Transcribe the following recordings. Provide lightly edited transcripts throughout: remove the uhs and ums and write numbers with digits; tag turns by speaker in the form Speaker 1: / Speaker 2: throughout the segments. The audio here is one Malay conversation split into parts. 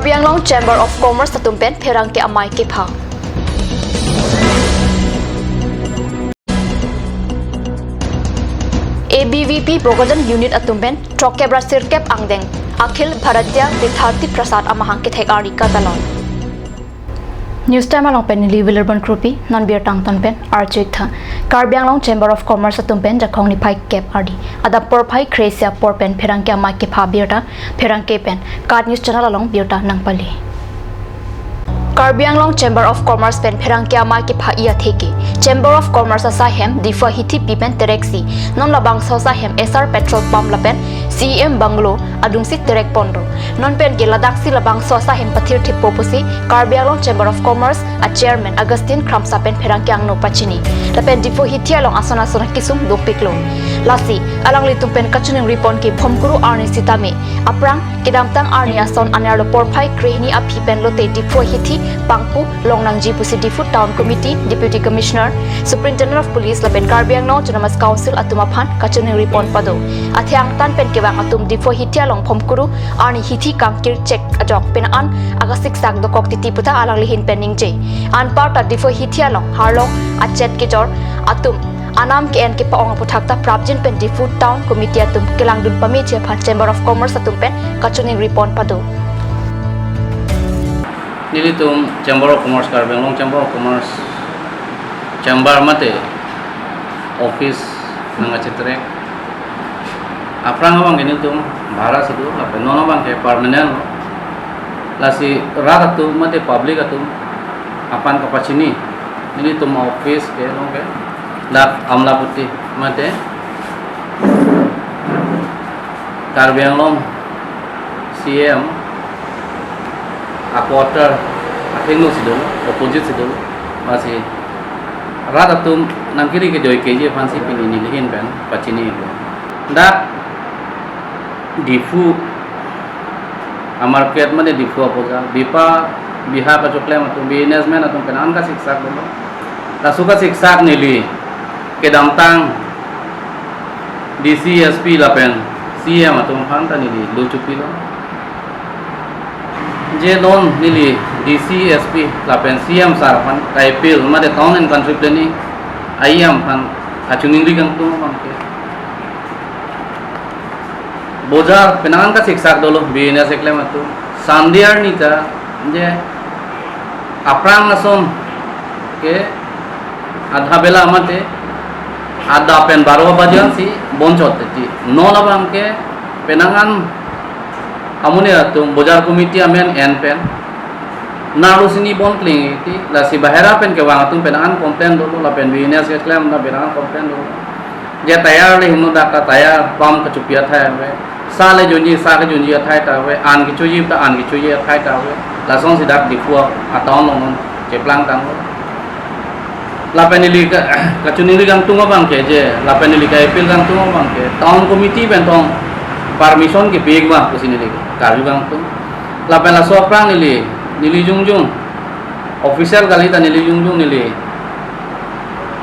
Speaker 1: Karbi Anglong Chamber of Commerce Satumpen Pherang ke amai ke pha. ABVP Brogadan Unit Atumben Trokebra Sirkep Angdeng Akhil Bharatiya Vidharthi Prasad Amahang ke thek ari ka talon. News time along pen Liver Urban Krupi non beer tang ton pen Archik tha Karbi Anglong Chamber of Commerce Atumpen Jakong ni pai kep ardi ada por pai Cresia por pen Pherang ke amai ke pha beer ta Pherang ke pen Card News channel along beer ta nang pali. Karbi Anglong Chamber of Commerce pen Pherang ke amai ke pha ia theke Chamber of Commerce asahem difa hiti pipen terexi non labang sosa hem SR petrol pump lapen CM Banglo adung si terek pondro non pen ge ladak si labang sosa hem pathir thip popusi Karbi Anglong Chamber of Commerce a chairman Augustine Kramsa pen Pherang ke angno pachini lapen difa hiti along asona sona kisum dopiklo lasi alang litum pen kachuning ripon ke phomkuru arni sitame aprang kedamtang arni ason anarlo porphai krehni aphi pen lote difa hiti pangpu longnang ji pusi difu town committee deputy commissioner Superintendent of Police lapen Karbi Anglong Autonomous Council atuma phan kachuning ripon pado athyang tan pen kewang atum difo hitia long phomkuru arni hithi kamkir check ajok pen an agasik sak dokok titi puta alang lihin pening je an parta difo hitia long harlong achet ke jor atum anam ke en ke paong puthakta prabjin pen difu town committee atum kelangdun pami che phan Chamber of Commerce atum pen kachuning ripon pado
Speaker 2: Nilitum Chamber of Commerce Karbi Anglong Chamber of Commerce Chamber mate office nang achetrek aprang abang ini tum bhara sedu lape nono bang ke permanent lasi rat tu mate public atum apan kapachini ini tum office ke no ke dak amla putih mate Karbi Anglong CM a quarter akhirnya sido opposite sido masih rata tum nangkiri ke joy keje fancy pin ini lihin kan pachini itu dak difu market mane difu apoga bipa biha ka chokle matum businessman atum kan ka siksak dolo rasuka siksak nili ke damtang DCSP lapen CM atum phanta nili lu chupi lo je non nili DCSP lapen CM sar pan kaipil made town and country planning IM pan achuning ri kang tu mamke bozar penangan ka siksak dolo business ekle matu sandiar nika je aprang nason ke adha bela mate ada pen 12 bajan si bonchot ti non abang ke penangan amune atum bozar committee amen en pen naru sini bon kling iti la si bahera pen ke wang atum penangan komplain dulu la pen business ke claim na penangan komplain dulu je tayar le hinu daka tayar pam ke chupia thai we sale junji sa ke junji thai ta we an ki chuji ta an ki chuji thai ta we la song si dak difu ataon long je plang tang la pen li ka chuni ri gang tunga bang ke je la pen li ka appeal gang tunga bang ke town committee pen tong permission ke big ma kusini li Karbi gang tung la pen la so prang li nili jungjung official kali ta nili jungjung nili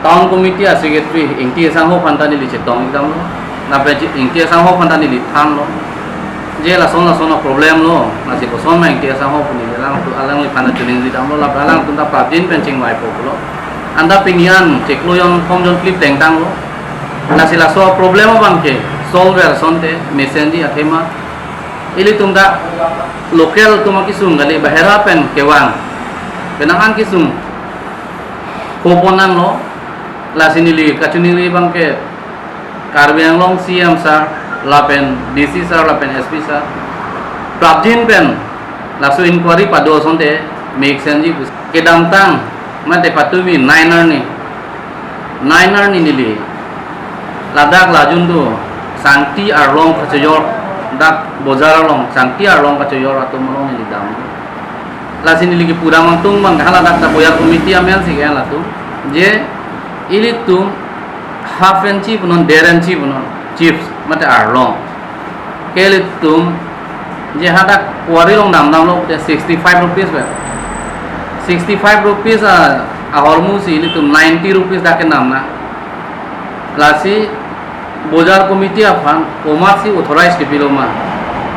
Speaker 2: town committee secretary ingti sang ho phanta nili chetong exam lo na pe ingti sang ho phanta nili than lo je la sona problem lo na si ko son ma ingti sang ho puni lang tu alang li phana chuning di dam lo la alang tu ta prabjin penching mai po lo anda pingian cek lo yang form jon clip teng tang lo na si la so problem bang ke solve son te messenger athema ili tumda local tuma kisum gali bahera pen kewang penangan kisum koponan lo la sinili kachunili bang ke Karbi Anglong CM sar lapen DC sar lapen SP sar prabjin pen lasu inquiry pado sonte make senji kedamtang mate patumi niner ni nili ladak lajun do sangti arlong khachayor dak bozar long sangti arlong kachoyor atum long ni dam la sini ligi pura mantung mang hala dak ta boya committee amen si gen la tu je ili tu half and chief non der and chiefs mate arlong kele tum je hadak kwari long dam lo 65 rupees ba 65 rupees a almost ili tum 90 rupees dak nam na la si bozar committee afan commerce authorized dipiloma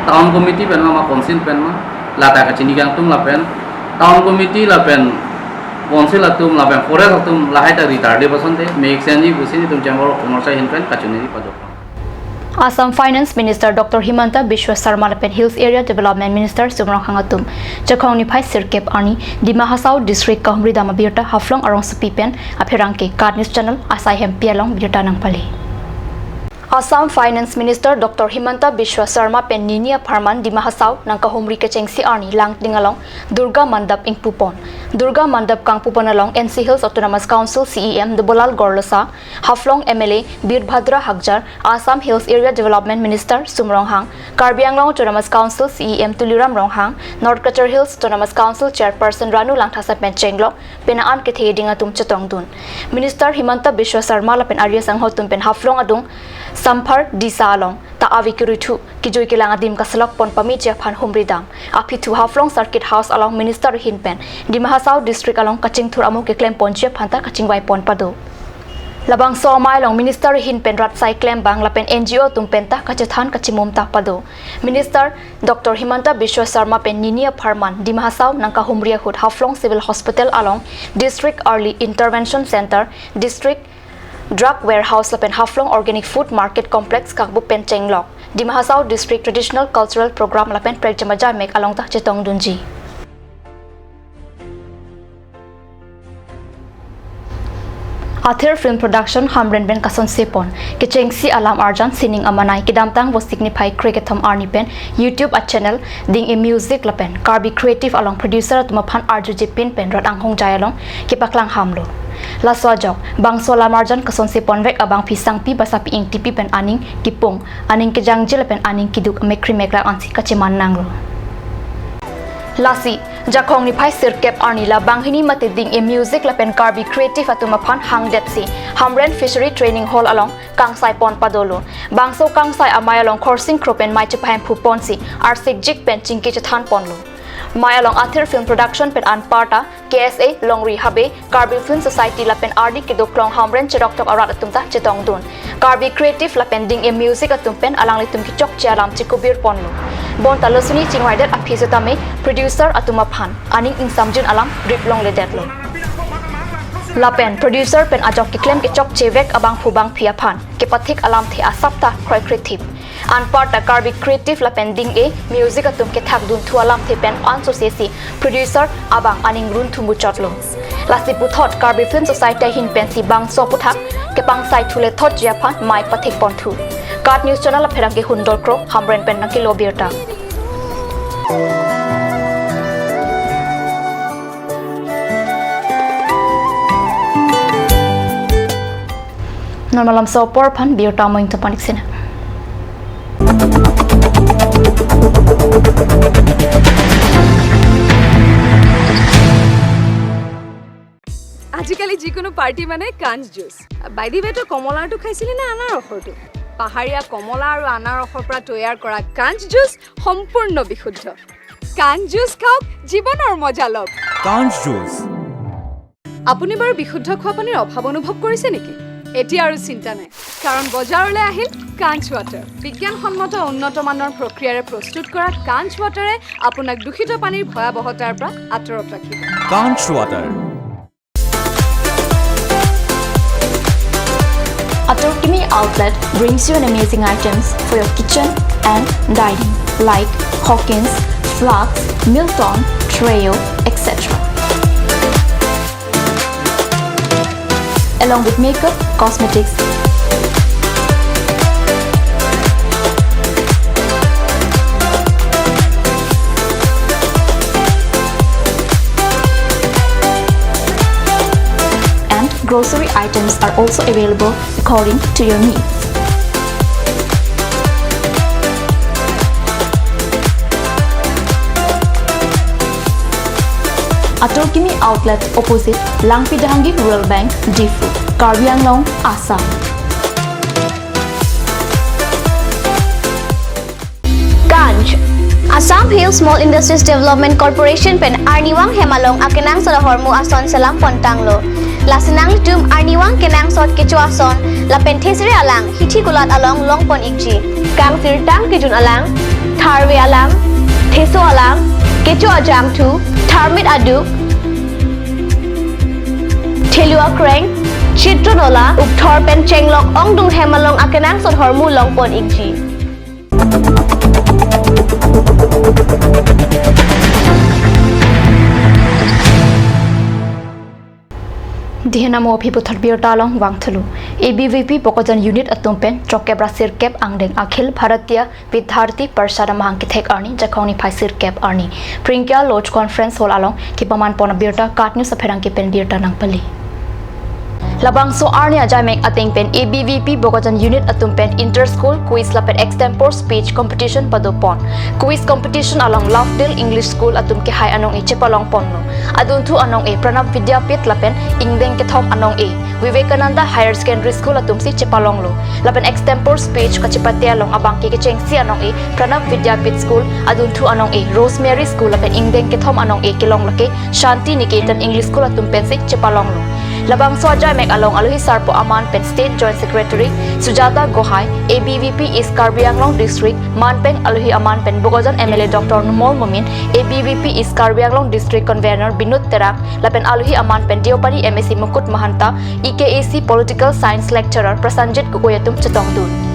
Speaker 2: town committee pen ma council pen ma lata kacini kang tum lapen town committee lapen council atum lapen forest atum lahai ta retard basante make sense busini tum chamber of commerce hinpen kachuni padok
Speaker 1: Assam Finance Minister Dr. Himanta Biswa Sarma Lapen Hills Area Development Minister Sumrang Hangatum Chakhong ni phai sirkep ani Dima Hasao District Kahumri Dama Birta Haflong arong Supipen Apherangke Card News Channel Asai Hem Pialong Birta nang pali Assam Finance Minister Dr. Himanta Biswa Sarma pen ninia pharman Dima Hasao nang Kahumri ke chengsi ani lang tingalong Durga Mandap ing Pupon Durga Mandap kang Pupon along NC Hills Autonomous Council CEM Dubolal Gorlosa Haflong MLA Birbhadra Hakjar Assam Hills Area Development Minister Sumrong Hang Karbi Anglong Autonomous Council CEM Tuliram Ronghang North Kachar Hills Autonomous Council Chairperson Ranu Langthasa pen chenglo penaan ke thedinga tum chatong dun Minister Himanta Biswa Sarma la pen arya sang hotum pen Haflong adung Sampar Disa along ta avikuritu kijoi kilang adim kasalak pon pamija phan humridam apitu Haflong Circuit House along Minister Hinpen Dima Hasao District along Kaching Thur amu ke claim ponche phanta Kaching wai pon pado Labang so mai long Minister Hinpen rat sai claim bang lapen NGO tumpenta kachathan kachimum ta pado Minister Dr. Himanta Biswa Sarma pen ninia pharman Dima Hasao nangka humria hut Haflong Civil Hospital along District Early Intervention Center District Drug Warehouse lapen Haflong Organic Food Market Complex kakbu pen chenglok Dima Hasao District Traditional Cultural Program lapen prejamaja mek along ta chetong dunji Athir Film Production Hamren Ben Kason Sepon Kichengsi Alam Arjan Sining Amanai Kidamtang was signify Cricketam Arni Pen YouTube a channel Ding a Music Lapen Karbi Creative along producer Tumapan Arjuji Pin Pen Radang Hong Jayalong Kipaklang Hamlo La Sojok Bangsola Marjan Kason Sepon Vek Abang Pisang Pi Basapi Ing Tipi Pen Aning Kipong Aning Kijang Jilapen Aning Kiduk Mekri Mekla Ansi Kachiman Nanglo Lasi Jakong ni phai sirkep arni la banghini matiding a music la pen Karbi Creative atuma phan hang depsi Hamren Fishery Training Hall along Kangsai Pon Padolo Bangso Kangsai amay along coursing kropen mai chapaham phu ponsi arsik jik pen chingki chathan ponlo Mai along Athir Film Production pen Anparta KSA Longri Habe Karbi Film Society la pen RD Kidoklong Hamren Chedok Tok Arat atumta chetong dun Karbi Creative la pen ding a music atum pen alang litum ki chok charam chikubir ponlo Bon talusuni chingwaider aphisutame producer atuma phan aning ingsamjun alam riplong ledetlo Lapen producer pen ajok ki claim ki chok chevek abang phubang phia phan ke pathik alam the asapta khoi creative Anparta Karbi Creative lapen ding a music atum ke thak dun thu alam the pen ansosesi producer abang aning run thumu chotlo Lasi puthot Karbi Film Society hin pen si bang so puthak ke pang sai thule thot jia phan mai pathik pon thu Card News Channel apherang ke hundol kro Hamren pen naki lobirta Normalam so por phan birta moing to panik sina
Speaker 3: আজিকালি যিকোনো পাৰ্টি মানে কাঞ্জ জুচ বাইদি বেটো কমলাটো খাইছিলি না আনাৰ ৰসটো পাহাৰীয়া কমলা আৰু আনাৰ ৰসৰ পৰা তৈয়াৰ কৰা কাঞ্জ জুচ সম্পূৰ্ণ বিশুদ্ধ কাঞ্জ জুচ খাওক জীৱনৰ মজা লওক
Speaker 4: কাঞ্জ জুচ
Speaker 3: আপুনি বাৰু বিশুদ্ধ খোৱা পানীৰ অভাৱ অনুভৱ কৰিছে নেকি এতিয়া আৰু চিন্তা নাই কাৰণ বজাৰলৈ আহিল কাঞ্জ ৱাটাৰ বিজ্ঞানসন্মত উন্নত মানৰ প্ৰক্ৰিয়াৰে প্ৰস্তুত কৰা কাঞ্জ ৱাটাৰে আপোনাক দূষিত পানীৰ ভয়াৱহতাৰ পৰা আঁতৰত ৰাখিব
Speaker 4: কাঞ্জ water
Speaker 1: Atorkimi Outlet brings you an amazing items for your kitchen and dining like Hawkins, Flax, Milton, Treo, etc. Along with makeup, cosmetics, grocery items are also available according to your needs. Atorkimi Outlet opposite Langpidangi Rural Bank, Difu, Karbi Anglong, Assam.
Speaker 5: Ganj Assam Hills Small Industries Development Corporation pen Arniwang Hemalong akenang sa hormu ason salam pontanglo. Lasinang tum Arniwang kenang sot kichuason la penthesiri alang hithi kulat along longpon ikji. Kang tirtang kijun alang, tharwe alang, theso alang, Kecho Ajang Tu, Tharmit Aduk, Thelua Kreng, Chitronola, Ukthor Pen Chenglok Ong Dung Hemalong Akenang Sot Hormu Long Pon Ingji.
Speaker 1: Dihenamo phibuthar biortalong wangthulu ABVP Bokojan unit atumpen Trokebra sirkep angdeng Akhil Bharatiya Vidyarthi Parishad Mahang Kithek Arni Jakhongni Phai sirkep Arni Prinkya Lodge Conference Hall along Kipaman Pona Birta Katnyu Sapherang Kipen Birta Nangpali Labang so Arni Ajamek Ating Pen ABVP Bokojan unit atumpen Inter School Quiz Lapet Extempore Speech Competition Padopon Quiz Competition along Lovedale English School atum ke hai anong e Chepalong Ponno Aduntu anong e Pranab Vidyapit Lapen Ingdeng Kethom anong e Vivekananda Higher Secondary School atum si Chepalong lo Lapen Extempore Speech Kachipatia long abang ke kecheng si anong e Pranab Vidyapit School aduntu anong e Rosemary School lapen Ingdeng Kethom anong e Kilong lake Shanti Niketan English School atum pen si Chepalong lo Labang so Ajamek along Aluhi Sarpo Aman Pen State Joint Secretary Sujata Gohai ABVP East Karbi Anglong District Manpeng Aluhi Aman Pen Bogojan MLA Dr. Numol Mumin ABVP East Karbi Anglong District Convener Binut Terak Lapen Aluhi Aman Pen Diopari MSc Mukut Mahanta EKAC Political Science Lecturer Prasanjit Kukoyatum Chetongdun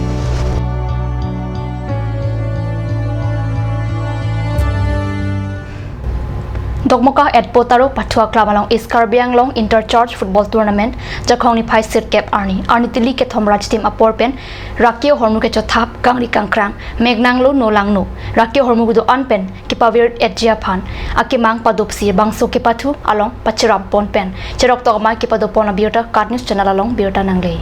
Speaker 1: Dogmoka at Potaro Patua Club along East Karbi Anglong Interchurch Football Tournament Jakhongni Phai sirkep Arni Tili ke Thomraj team aporpen Rakio Hormu ke Chothap Kangri Kangkrang Megnanglo no Langno Rakio Hormu gudo anpen Kipavir et Jiaphan Akimang Padopsi Bangso Kipatu along Pachirap Ponpen Cherok Tokma Kipadopona Birta Katnews Channel along Birta Nanglei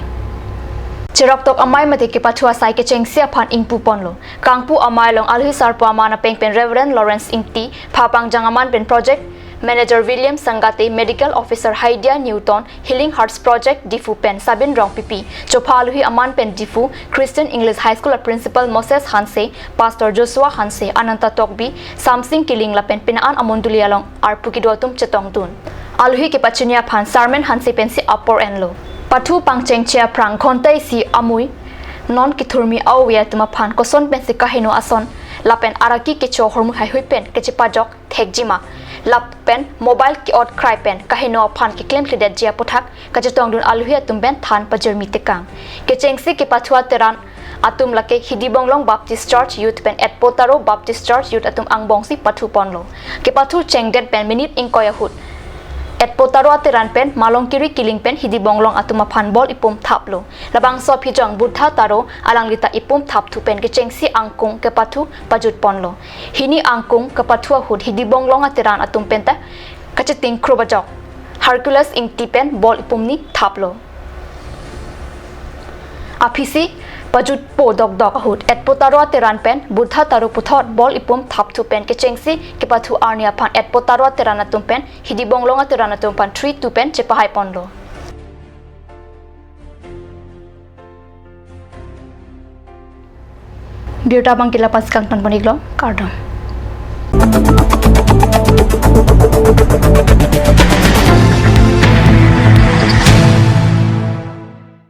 Speaker 1: Cherok tok amai mate ke pathua sai ke chengsia phan ingpu ponlo kangpu amai long alhi sarpo amana pengpen Reverend Lawrence Ingti phapang jangaman pen project manager William Sangate medical officer Haidia Newton Healing Hearts project Difu pen Sabin Rong PP chophaluhi aman pen Difu Christian English High School principal Moses Hanse pastor Joshua Hanse Ananta Tokbi Samsing Kiling la pen pinaan amondulia long arpukidotum chetongtun alhi ke pachinia phan Sarmen Hanse pen si upper enlo Patu pangcheng chia prang kontai si amui non kithurmi awia tuma phan koson pen se kahino ason lapen araki ke cho hormu hai hui pen ke chipajok thekjima lap pen mobile ki ot cry pen kahino phan ki claim klidet jia pothak kachetong dun aluhia tumben than pajermi tekang ke chengsi ke pathua teran atum lake Hidibonglong Baptist Church Youth pen at Potaro Baptist Church Youth atum angbongsi pathu ponlo ke pathu chengdet pen minute inkoyahut at Potaro ateran pen malong kiri kiling pen Hidibonglong atuma phan bol ipum thaplo labang so phijong buddha taro alanglita ipum thap thu pen ke chengsi angkung ke pathu pajut ponlo hini angkung ke pathua hud Hidibonglong ateran atum pen ta kacheting krobajok Hercules ingti pen bol ipum ni thaplo apisi pajut po dog dog hud at Potaro ateran pen buddha taro puthot bol ipum thap thu pen ke chengsi ke pathu arnia phan at Potaro ateran atum pen Hidibonglong ateran atum pan 3 2 pen chepahai ponlo Birta bangkila paskang tan paniglo kardam